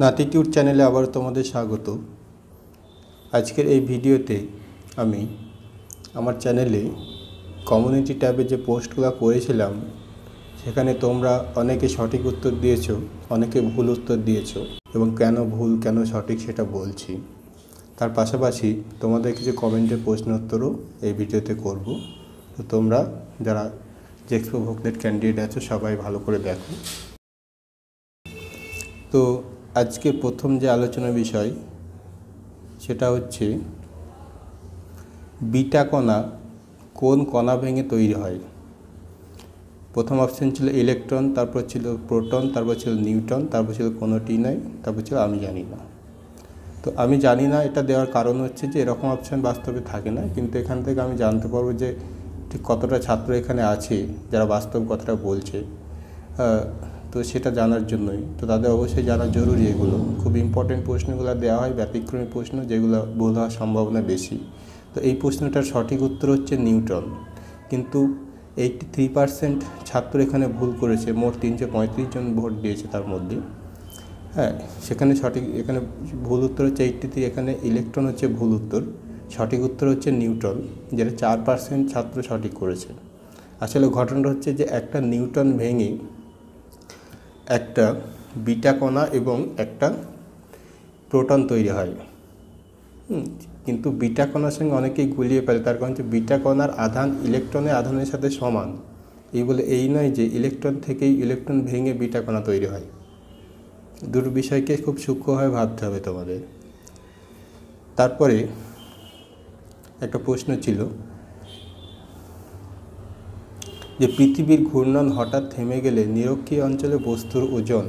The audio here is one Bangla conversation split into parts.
নাতিটিউড চ্যানেলে আবার তোমাদের স্বাগত। আজকের এই ভিডিওতে আমি আমার চ্যানেলে কমিউনিটি ট্যাবে যে পোস্টগুলো করেছিলাম সেখানে তোমরা অনেকে সঠিক উত্তর দিয়েছো, অনেকে ভুল উত্তর দিয়েছো এবং কেন ভুল কেন সঠিক সেটা বলছি। তার পাশাপাশি তোমাদের কিছু কমেন্টের প্রশ্ন উত্তরও এই ভিডিওতে করব। তো তোমরা যারা জেএক্সপো ভোকলেট ক্যান্ডিডেট আছো সবাই ভালো করে দেখো। তো আজকে প্রথম যে আলোচনার বিষয় সেটা হচ্ছে বিটা কণা কোন কণা ভেঙে তৈরি হয়। প্রথম অপশন ছিল ইলেকট্রন, তারপর ছিল প্রোটন, তারপর ছিল নিউট্রন, তারপর ছিল কোনোটি নয়, তারপর ছিল আমি জানি না। তো আমি জানি না এটা দেওয়ার কারণ হচ্ছে যে এরকম অপশান বাস্তবে থাকে না, কিন্তু এখান থেকে আমি জানতে পারবো যে ঠিক কতটা ছাত্র এখানে আছে যারা বাস্তব কথাটা বলছে। তো সেটা জানার জন্যই তো তাদের অবশ্যই জানা জরুরি। এগুলো খুব ইম্পর্টেন্ট প্রশ্নগুলো দেওয়া হয়, ব্যতিক্রমী প্রশ্ন যেগুলো ভুল হওয়ার সম্ভাবনা বেশি। তো এই প্রশ্নটার সঠিক উত্তর হচ্ছে নিউটন, কিন্তু 83% ছাত্র এখানে ভুল করেছে। মোট 335 জন ভোট দিয়েছে তার মধ্যে। সেখানে সঠিক, এখানে ভুল উত্তর হচ্ছে 83, এখানে ইলেকট্রন হচ্ছে ভুল উত্তর। সঠিক উত্তর হচ্ছে নিউটন, যেটা 4% ছাত্র সঠিক করেছে। আসলে ঘটনাটা হচ্ছে যে একটা নিউটন ভেঙে একটা বিটা কণা এবং একটা প্রোটন তৈরি হয়। কিন্তু বিটা কণার সঙ্গে অনেকেই গুলিয়ে ফেলে, তার কারণ হচ্ছে বিটা কণার আধান ইলেকট্রনের আধানের সাথে সমান। এই নয় যে ইলেকট্রন থেকেই ইলেকট্রন ভেঙে বিটা কণা তৈরি হয়। দুটো বিষয়কে খুব সূক্ষ্মভাবে ভাবতে হবে তোমাদের। তারপরে একটা প্রশ্ন ছিল যে পৃথিবীর ঘূর্ণন হঠাৎ থেমে গেলে নিরক্ষীয় অঞ্চলে বস্তুর ওজন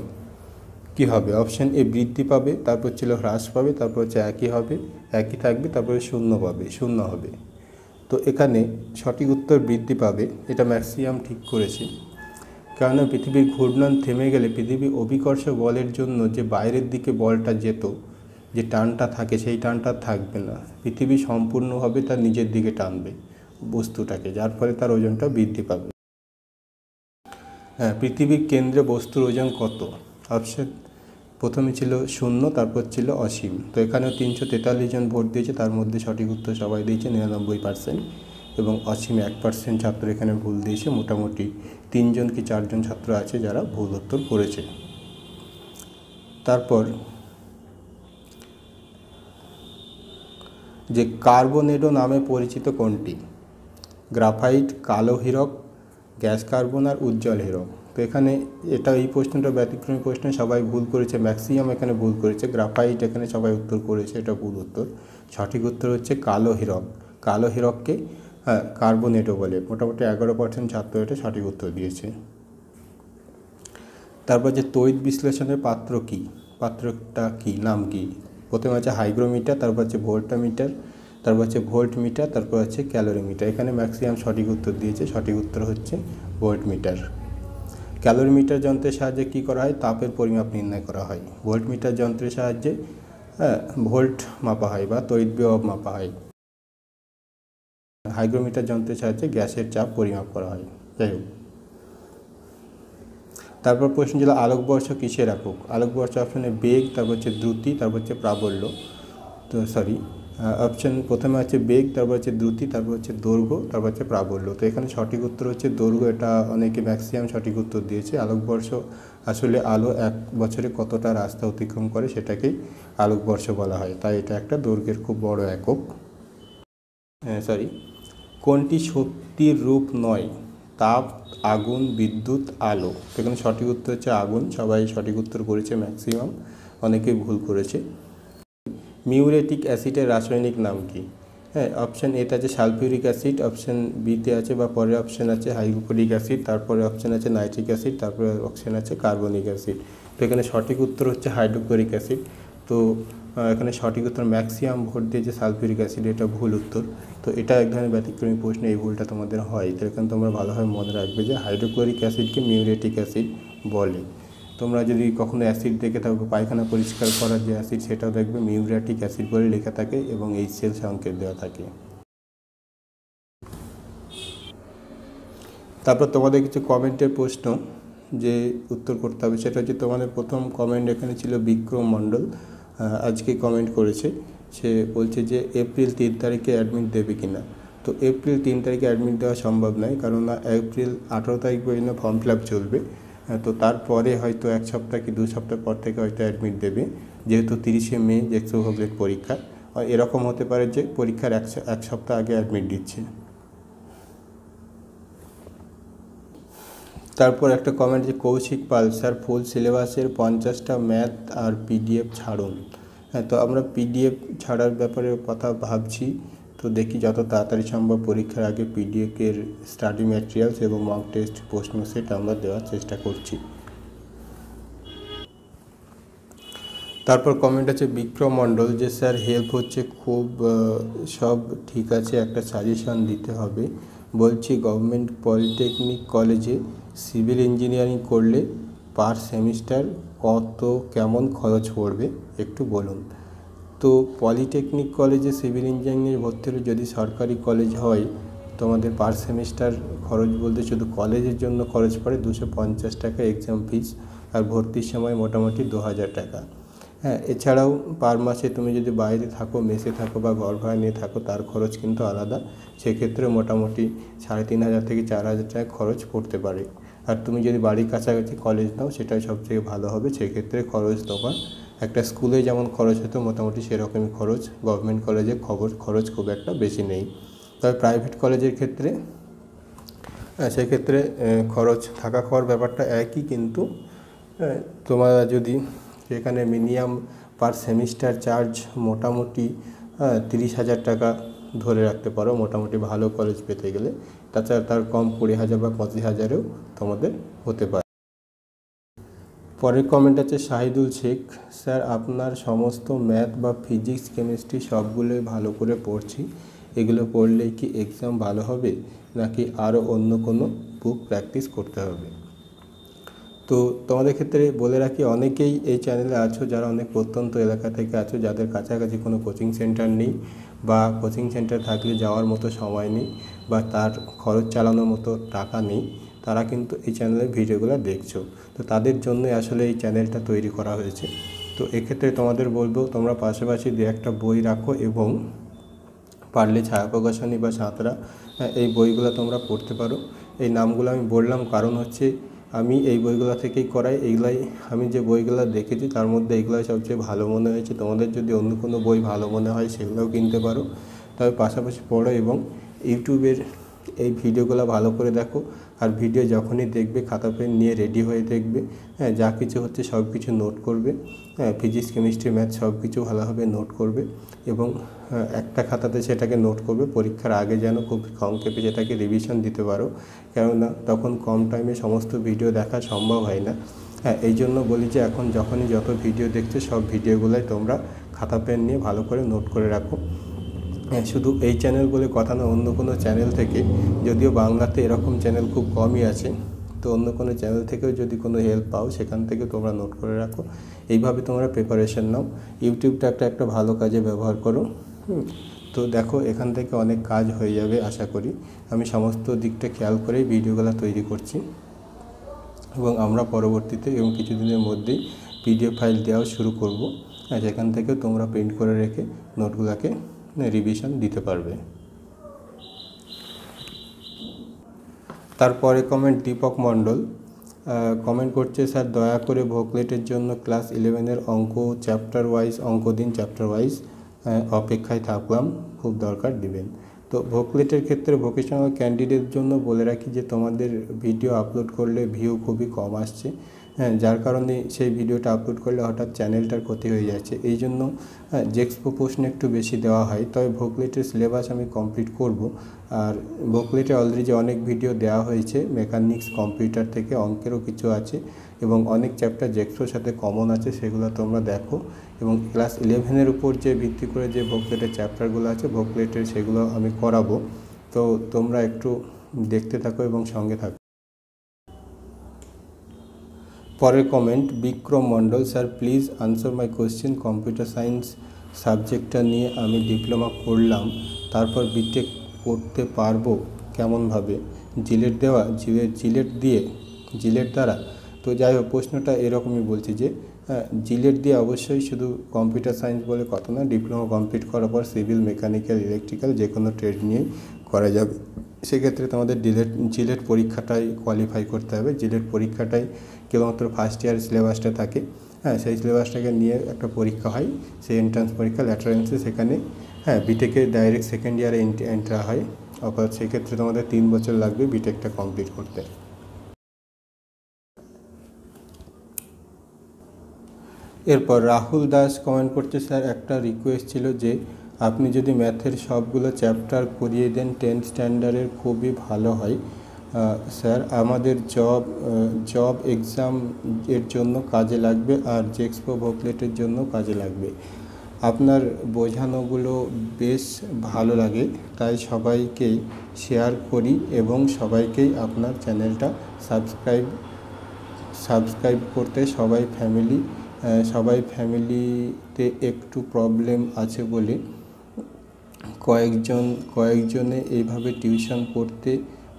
কী হবে। অপশান এ বৃদ্ধি পাবে, তারপর ছিল হ্রাস পাবে, তারপর হচ্ছে একই হবে, একই থাকবে, তারপরে শূন্য হবে। তো এখানে সঠিক উত্তর বৃদ্ধি পাবে, এটা ম্যাক্সিমাম ঠিক করেছে। কেননা পৃথিবীর ঘূর্ণন থেমে গেলে পৃথিবীর অভিকর্ষ বলের জন্য যে বাইরের দিকে বলটা যেত, যে টানটা থাকে সেই টানটা থাকবে না। পৃথিবী সম্পূর্ণভাবে তার নিজের দিকে টানবে বস্তুটাকে, যার ফলে তার ওজনটা বৃদ্ধি পাবে। পৃথিবীর কেন্দ্রে বস্তুর ওজন কত। অপশন প্রথমে ছিল 0, তারপর ছিল অসীম। তো এখানেও 343 জন ভোট দিয়েছে, তার মধ্যে সঠিক উত্তর সবাই দিয়েছে 99%, এবং অসীম 1% ছাত্র এখানে ভুল দিয়েছে। মোটামুটি 3 জন কি 4 জন ছাত্র আছে যারা ভুল উত্তর করেছে। তারপর যে কার্বোনেডো নামে পরিচিত কোনটি। গ্রাফাইট, কালো হীরক, গ্যাস কার্বন আর উজ্জ্বল হীরক। তো এখানে এই প্রশ্নটা ব্যতিক্রমী প্রশ্ন, সবাই ভুল করেছে, ম্যাক্সিমাম এখানে ভুল করেছে। গ্রাফাইট এখানে সবাই উত্তর করেছে, এটা ভুল উত্তর। সঠিক উত্তর হচ্ছে কালো হীরক। কালো হীরককে কার্বোনেডো বলে। মোটামুটি 11% ছাত্র এটা সঠিক উত্তর দিয়েছে। তারপর যে তড়িৎ বিশ্লেষণের পাত্রটা কি, নাম কি। প্রথমে আছে হাইগ্রোমিটার, তারপর হচ্ছে ভোল্টামিটার, তারপর হচ্ছে ভোল্টমিটার, তারপর হচ্ছে ক্যালোরিমিটার। এখানে ম্যাক্সিমাম সঠিক উত্তর দিয়েছে, সঠিক উত্তর হচ্ছে ভোল্টমিটার। ক্যালোরিমিটার যন্ত্রের সাহায্যে কী করা হয়, তাপের পরিমাপ নির্ণয় করা হয়। ভোল্টমিটার যন্ত্রের সাহায্যে ভোল্ট মাপা হয় বা তড়িৎ বিভব মাপা হয়। হাইগ্রোমিটার যন্ত্রের সাহায্যে গ্যাসের চাপ পরিমাপ করা হয়। যাই হোক, তারপর প্রশ্ন ছিল আলোকবর্ষ কিসের একক। আলোকবর্ষ অপশানে বেগ, তারপর হচ্ছে দ্রুতি, তারপর হচ্ছে প্রাবল্য। তো অপশান প্রথমে আছে বেগ, তারপর হচ্ছে দ্রুতি, তারপর হচ্ছে দৈর্ঘ্য, তারপর হচ্ছে প্রাবল্য। তো এখানে সঠিক উত্তর হচ্ছে দৈর্ঘ্য। এটা অনেকে ম্যাক্সিমাম সঠিক উত্তর দিয়েছে। আলোকবর্ষ আসলে আলো 1 বছরে কতটা রাস্তা অতিক্রম করে সেটাকেই আলোকবর্ষ বলা হয়, তাই এটা একটা দৈর্ঘ্যের খুব বড় একক। কোনটি শক্তির রূপ নয়। তাপ, আগুন, বিদ্যুৎ, আলো। এখানে সঠিক উত্তর হচ্ছে আগুন। সবাই সঠিক উত্তর করেছে ম্যাক্সিমাম, অনেকেই ভুল করেছে। মিউরেটিক অ্যাসিডের রাসায়নিক নাম কি। অপশান এতে আছে সালফিউরিক অ্যাসিড, অপশান বিতে আছে বা পরের অপশান আছে হাইড্রোক্লোরিক অ্যাসিড, তারপরে অপশান আছে নাইট্রিক অ্যাসিড, তারপরে অপশান আছে কার্বনিক অ্যাসিড। তো এখানে সঠিক উত্তর হচ্ছে হাইড্রোক্লোরিক অ্যাসিড। তো এখানে সঠিক উত্তর ম্যাক্সিমাম ভোট দিয়েছে সালফিউরিক অ্যাসিড, এটা ভুল উত্তর। তো এটা এক ধরনের ব্যতিক্রমী প্রশ্ন, এই ভুলটা তোমাদের হয়। তো এখানে তোমরা ভালোভাবে মনে রাখবে যে হাইড্রোক্লোরিক অ্যাসিডকে মিউরেটিক অ্যাসিড বলে। তোমরা যদি কখনো অ্যাসিড দেখে থাকো, পায়খানা পরিষ্কার করার যে অ্যাসিড সেটাও দেখবে মিউরেটিক অ্যাসিড বলে লেখা থাকে এবং HCl সংকেত দেওয়া থাকে। তারপর তোমাদের কিছু কমেন্টের প্রশ্ন যে উত্তর করতে হবে সেটা হচ্ছে তোমাদের প্রথম কমেন্ট এখানে ছিল বিক্রম মণ্ডল, আজকে কমেন্ট করেছে। সে বলছে যে এপ্রিল 3 তারিখে অ্যাডমিট দেবে কিনা। তো এপ্রিল 3 তারিখে অ্যাডমিট দেওয়া সম্ভব নয়, কারণ এপ্রিল 18 তারিখ পর্যন্ত ফর্ম ফিল আপ চলবে। তো তারপরে হয়তো 1 সপ্তাহ কি 2 সপ্তাহ পর থেকে হয়তো অ্যাডমিট দেবে, যেহেতু 30শে মে জেক্সো ভোগলেট পরীক্ষা। এরকম হতে পারে যে পরীক্ষার 1 সপ্তাহ আগে অ্যাডমিট দিচ্ছে। তারপর একটা কমেন্ট যে কৌশিক পাল, স্যার ফুল সিলেবাসের 50টা ম্যাথ আর পিডিএফ ছাড়ুন। হ্যাঁ, তো আমরা পিডিএফ ছাড়ার ব্যাপারে কথা ভাবছি। তো দেখি যত তাড়াতাড়ি সম্ভব পরীক্ষার আগে পিডিএফের স্টাডি ম্যাটেরিয়ালস এবং মক টেস্ট প্রশ্ন সেট আমরা দেওয়ার চেষ্টা করছি। তারপর কমেন্ট আছে বিক্রম মণ্ডল যে স্যার হেল্প হচ্ছে খুব, সব ঠিক আছে, একটা সাজেশন দিতে হবে। বলছি গভর্নমেন্ট পলিটেকনিক কলেজে সিভিল ইঞ্জিনিয়ারিং করলে পার সেমিস্টার কত কেমন খরচ পড়বে একটু বলুন। তো পলিটেকনিক কলেজে সিভিল ইঞ্জিনিয়ারিং ভর্তি হলে যদি সরকারি কলেজ হয়, তোমাদের পার সেমিস্টার খরচ বলতে শুধু কলেজের জন্য খরচ পড়ে 250 টাকা এক্সাম ফিস, আর ভর্তির সময় মোটামুটি 2000 টাকা। হ্যাঁ, এছাড়াও পার মাসে তুমি যদি বাইরে থাকো, মেসে থাকো বা ঘর ভাড়া নিয়ে থাকো, তার খরচ কিন্তু আলাদা। সেক্ষেত্রে মোটামুটি 3500 থেকে 4000 টাকা খরচ পড়তে পারে। আর তুমি যদি বাড়ির কাছাকাছি কলেজ নাও সেটাই সবথেকে ভালো হবে। সেক্ষেত্রে খরচ তোমার একটা স্কুলে যেমন খরচ হতো মোটামুটি সেরকমই খরচ। গভর্নমেন্ট কলেজে খরচ খুব একটা বেশি নেই। তবে প্রাইভেট কলেজের ক্ষেত্রে সেক্ষেত্রে খরচ থাকা খাওয়ার ব্যাপারটা একই, কিন্তু তোমরা যদি সেখানে মিনিমাম পার সেমিস্টার চার্জ মোটামুটি 30,000 টাকা ধরে রাখতে পারো মোটামুটি ভালো কলেজ পেতে গেলে। তাছাড়া তার কম 20,000 বা 25,000-এও তোমাদের হতে পারে। পরের কমেন্ট আছে শাহিদুল শেখ, স্যার আপনার সমস্ত ম্যাথ বা ফিজিক্স কেমিস্ট্রি সবগুলোই ভালো করে পড়ছি, এগুলো পড়লেই কি এক্সাম ভালো হবে নাকি আরও অন্য কোনো বুক প্র্যাকটিস করতে হবে? তো তোমাদের ক্ষেত্রে বলে রাখি, অনেকেই এই চ্যানেলে আছো যারা অনেক প্রত্যন্ত এলাকা থেকে আছো, যাদের কাছাকাছি কোনো কোচিং সেন্টার নেই বা কোচিং সেন্টার থাকলে যাওয়ার মতো সময় নেই বা তার খরচ চালানোর মতো টাকা নেই, তারা কিন্তু এই চ্যানেলের ভিডিওগুলো দেখছো। তো তাদের জন্যই আসলে এই চ্যানেলটা তৈরি করা হয়েছে। তো এক্ষেত্রে তোমাদের বলবো তোমরা পাশাপাশি 2-1টা বই রাখো এবং পারলে ছায়া প্রকাশনী বা সাঁতরা এই বইগুলো তোমরা পড়তে পারো। এই নামগুলো আমি বললাম কারণ হচ্ছে আমি এই বইগুলো থেকেই করাই। এইগুলাই আমি যে বইগুলো দেখেছি তার মধ্যে এইগুলাই সবচেয়ে ভালো মনে হয়েছে। তোমাদের যদি অন্য কোনো বই ভালো মনে হয় সেগুলোও কিনতে পারো, তবে পাশাপাশি পড়ো এবং ইউটিউবের এই ভিডিওগুলো ভালো করে দেখো। আর ভিডিও যখনই দেখবে খাতা পেন নিয়ে রেডি হয়ে দেখবে। হ্যাঁ, যা কিছু হচ্ছে সব কিছু নোট করবে। হ্যাঁ, ফিজিক্স কেমিস্ট্রি ম্যাথ সব কিছু ভালোভাবে নোট করবে এবং একটা খাতাতে সেটাকে নোট করবে। পরীক্ষার আগে যেন খুব সংক্ষেপে সেটাকে রিভিশন দিতে পারো, কেননা তখন কম টাইমে সমস্ত ভিডিও দেখা সম্ভব হয় না। হ্যাঁ, এই জন্য বলি যে এখন যখনই যত ভিডিও দেখছো সব ভিডিওগুলোই তোমরা খাতা পেন নিয়ে ভালো করে নোট করে রাখো। শুধু এই চ্যানেল বলে কথা না, অন্য কোনো চ্যানেল থেকে, যদিও বাংলাতে এরকম চ্যানেল খুব কমই আছে, তো অন্য কোনো চ্যানেল থেকেও যদি কোনো হেল্প পাও সেখান থেকে তোমরা নোট করে রাখো। এইভাবে তোমরা প্রিপারেশন নাও। ইউটিউবটা একটা ভালো কাজে ব্যবহার করো। তো দেখো এখান থেকে অনেক কাজ হয়ে যাবে আশা করি। আমি সমস্ত দিকটা খেয়াল করেই ভিডিওগুলো তৈরি করছি এবং আমরা পরবর্তীতে এবং কিছুদিনের মধ্যেই পিডিএফ ফাইল দেওয়া শুরু করব, যেখান থেকে তোমরা প্রিন্ট করে রেখে নোটগুলোকে রিভিশন দিতে পারবে। তারপরে কমেন্ট দীপক মণ্ডল কমেন্ট করছে, স্যার দয়া করে ভোকলেটের জন্য ক্লাস 11-এর অঙ্ক চ্যাপ্টার ওয়াইজ অঙ্ক দিন, চ্যাপ্টার ওয়াইজ অপেক্ষায় থাকলাম, খুব দরকার দিবেন। তো ভোকলেটের ক্ষেত্রে ভোকেশনাল ক্যান্ডিডেটের জন্য বলে রাখি যে তোমাদের ভিডিও আপলোড করলে ভিউ খুবই কম আসছে। হ্যাঁ, যার কারণে সেই ভিডিওটা আপলোড করলে হঠাৎ চ্যানেলটার ক্ষতি হয়ে যাচ্ছে। এই জন্য জেক্সপো প্রশ্ন একটু বেশি দেওয়া হয়। তবে ভোকলেটের সিলেবাস আমি কমপ্লিট করব। আর ভোকলেটে অলরেডি অনেক ভিডিও দেওয়া হয়েছে, মেকানিক্স কম্পিউটার থেকে অঙ্কেরও কিছু আছে এবং অনেক চ্যাপ্টার জেক্সপোর সাথে কমন আছে, সেগুলো তোমরা দেখো। এবং ক্লাস 11-এর উপর যে ভিত্তি করে যে ভোকলেটের চ্যাপ্টারগুলো আছে ভোকলেটের সেগুলো আমি করাবো। তো তোমরা একটু দেখতে থাকো এবং সঙ্গে থাকো। পরের comment Bikram Mondal, sir please answer my question. Computer science সাবজেক্টটা নিয়ে আমি ডিপ্লোমা করলাম, তারপর বিটেক করতে পারবো কেমনভাবে? জিলেট দ্বারা তো যাই হোক, প্রশ্নটা এরকমই বলছি যে জিলেট দিয়ে অবশ্যই শুধু কম্পিউটার সায়েন্স বলে কথা না, ডিপ্লোমা কমপ্লিট করার পর সিভিল, মেকানিক্যাল, ইলেকট্রিক্যাল যে কোনো ট্রেড নিয়েই করা যাবে। সেক্ষেত্রে তোমাদের জিলেট পরীক্ষাটাই কোয়ালিফাই করতে হবে। জিলেট পরীক্ষাটাই কেবলমাত্র ফার্স্ট ইয়ার সিলেবাসটা থাকে, সেই সিলেবাসটাকে নিয়ে একটা পরীক্ষা হয়, সেই এন্ট্রান্স পরীক্ষা ল্যাটারেন্সে, সেখানে বিটেকে ডাইরেক্ট সেকেন্ড ইয়ারে এন্ট্রা হয়। অর্থাৎ সেক্ষেত্রে তোমাদের 3 বছর লাগবে বিটেকটা কমপ্লিট করতে। এরপর রাহুল দাস কমেন্ট করছে, স্যার একটা রিকোয়েস্ট ছিল যে আপনি যদি ম্যাথের সবগুলো চ্যাপ্টার করিয়ে দেন 10th স্ট্যান্ডার্ডের খুবই ভালো হয়। স্যার আমাদের জব এক্সাম এর জন্য কাজে লাগবে আর জেক্সপো বুকলেটের জন্য কাজে লাগবে। আপনার বোঝানোগুলো বেশ ভালো লাগে, তাই সবাইকেই শেয়ার করি এবং সবাইকেই আপনার চ্যানেলটা সাবস্ক্রাইব করতে সবাই ফ্যামিলিতে একটু প্রবলেম আছে বলে কয়েকজনে এইভাবে টিউশন পড়তে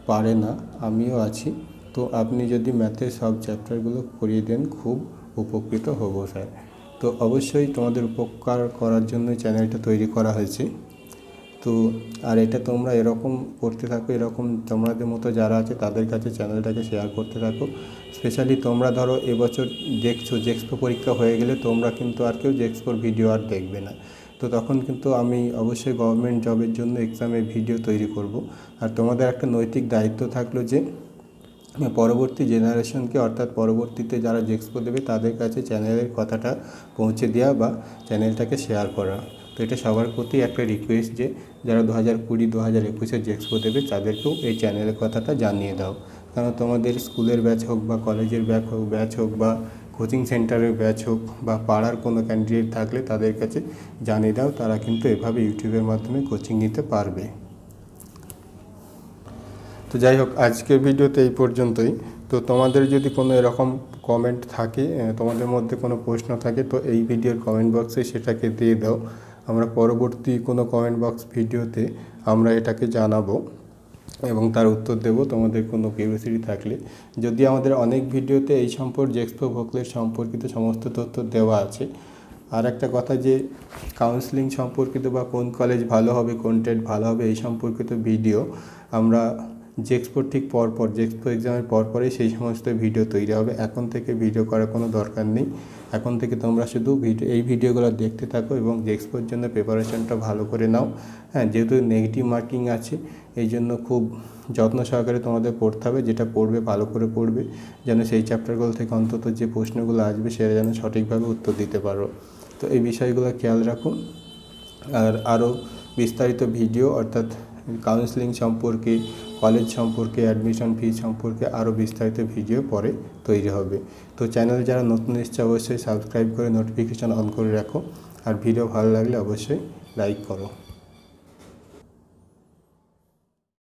পারে না, আমিও আছি। তো আপনি যদি ম্যাথের সব চ্যাপ্টারগুলো করিয়ে দেন খুব উপকৃত হব স্যার। তো অবশ্যই তোমাদের উপকার করার জন্য চ্যানেলটা তৈরি করা হয়েছে। তো আর এটা তোমরা এরকম করতে থাকো, এরকম তোমাদের মতো যারা আছে তাদের কাছে চ্যানেলটাকে শেয়ার করতে থাকো। স্পেশালি তোমরা ধরো এবছর দেখছো জেক্সপো পরীক্ষা হয়ে গেলে তোমরা কিন্তু আর কেউ জেক্সপোর ভিডিও আর দেখবে না। তো তখন কিন্তু আমি অবশ্যই গভর্নমেন্ট জবের জন্য এক্সামের ভিডিও তৈরি করব। আর তোমাদের একটা নৈতিক দায়িত্ব থাকলো যে পরবর্তী জেনারেশনকে, অর্থাৎ পরবর্তীতে যারা জেক্সপো দেবে তাদের কাছে চ্যানেলের কথাটা পৌঁছে দেওয়া বা চ্যানেলটাকে শেয়ার করা। তো এটা সবার প্রতি একটা রিকোয়েস্ট যে যারা 2020, 2021 জেক্সপো দেবে তাদেরকেও এই চ্যানেলের কথাটা জানিয়ে দাও। কারণ তোমাদের স্কুলের ব্যাচ হোক বা কলেজের ব্যাচ হোক বা কোচিং সেন্টারের ব্যাচ হোক বা পাড়ার কোনো ক্যান্ডিডেট থাকলে তাদের কাছে জানিয়ে দাও, তারা কিন্তু এভাবে ইউটিউবের মাধ্যমে কোচিং নিতে পারবে। তো যাই হোক, আজকের ভিডিওতে এই পর্যন্তই। তো তোমাদের যদি কোনো এরকম কমেন্ট থাকে, তোমাদের মধ্যে কোনো প্রশ্ন থাকে, তো এই ভিডিওর কমেন্ট বক্সে সেটাকে দিয়ে দাও। আমরা পরবর্তী কোনো কমেন্ট বক্স ভিডিওতে আমরা এটাকে জানাবো এবং তার উত্তর দেব তোমাদের কোনো কিউরিওসিটি থাকলে। যদি আমাদের অনেক ভিডিওতে এই জেক্সপো বুকলেট সম্পর্কিত সমস্ত তথ্য দেওয়া আছে। আর একটা কথা যে কাউন্সেলিং সম্পর্কিত বা কোন কলেজ ভালো হবে, কোন ট্রেড ভালো হবে এই সম্পর্কিত ভিডিও আমরা জেক্সপোর ঠিক পরপর, জেক্সপো এক্সামের পরপরই সেই সমস্ত ভিডিও তৈরি হবে। এখন থেকে ভিডিও করার কোনো দরকার নেই। এখন থেকে তোমরা শুধু এই ভিডিওগুলো দেখতে থাকো এবং জেক্সপোর জন্য প্রিপারেশনটা ভালো করে নাও। যেহেতু নেগেটিভ মার্কিং আছে, এই জন্য খুব যত্ন সহকারে তোমাদের পড়তে হবে। যেটা পড়বে ভালো করে পড়বে, যেন সেই চ্যাপ্টারগুলো থেকে অন্তত যে প্রশ্নগুলো আসবে সেটা যেন সঠিকভাবে উত্তর দিতে পারো। তো এই বিষয়গুলো খেয়াল রাখো। আর আরও বিস্তারিত ভিডিও, অর্থাৎ কাউন্সেলিং সম্পর্কে, কলেজ সম্পর্কে, অ্যাডমিশন ফি সম্পর্কে আরও বিস্তারিত ভিডিও পরে তৈরি হবে। তো চ্যানেল যারা নতুন এসছে অবশ্যই সাবস্ক্রাইব করে নোটিফিকেশান অন করে রাখো। আর ভিডিও ভালো লাগলে অবশ্যই লাইক করো।